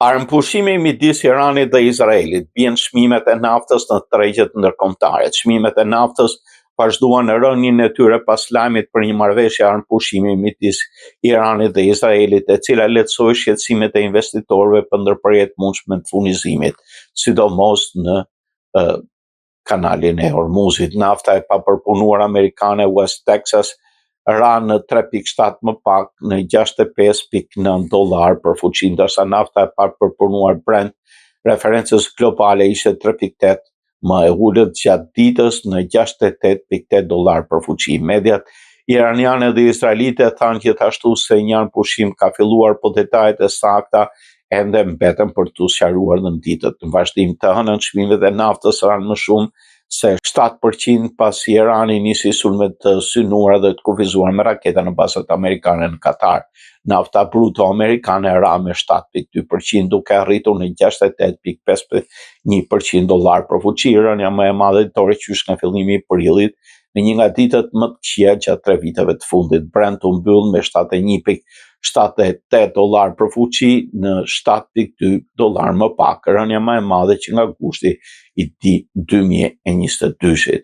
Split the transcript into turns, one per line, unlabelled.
Armëpushimi midis Iranit dhe Izraelit, bien çmimet e naftës në tregjet ndërkombëtare. Çmimet e naftës vazhduan rënien e tyre pas lajmit për një marrëveshje armëpushimi midis Iranit dhe Izraelit, e cila lehtësoi shqetësimet e investitorëve për ndërprerjet mundshme të furnizimit, sidomos në kanalin e Hormuzit. Nafta e papërpunuar amerikane West Texas ra në 3.7 më pak në $65.9 për fuqi, ndërsa nafta e papërpunuar Brent referencës globale ishte 3.8 më e ulët gjatë ditës në $68.8 për fuqi. Mediat iraniane dhe izraelite thanë gjithashtu se një armëpushim ka filluar, por detajet e sakta ende mbeten për të sqaruar në ditët. Në vazhdim të hënën, çmimet e naftës ranë më shumë se 7% pasi Irani nisi sulmet të synuara dhe të kufizuar me raketa në bazat amerikane në Katar. Nafta bruto amerikane ra me 7.2%, duke arritur në $68.51 për fuqi. Rënja më e madhe ditore qysh nga fillimi i prillit, në një nga ditët më të këqija gjatë 3 viteve të fundit. Brent u mbyll me $71.78 për fuqi në $7.2 më pak, rënja më e madhe që nga gushti i 2022-shit.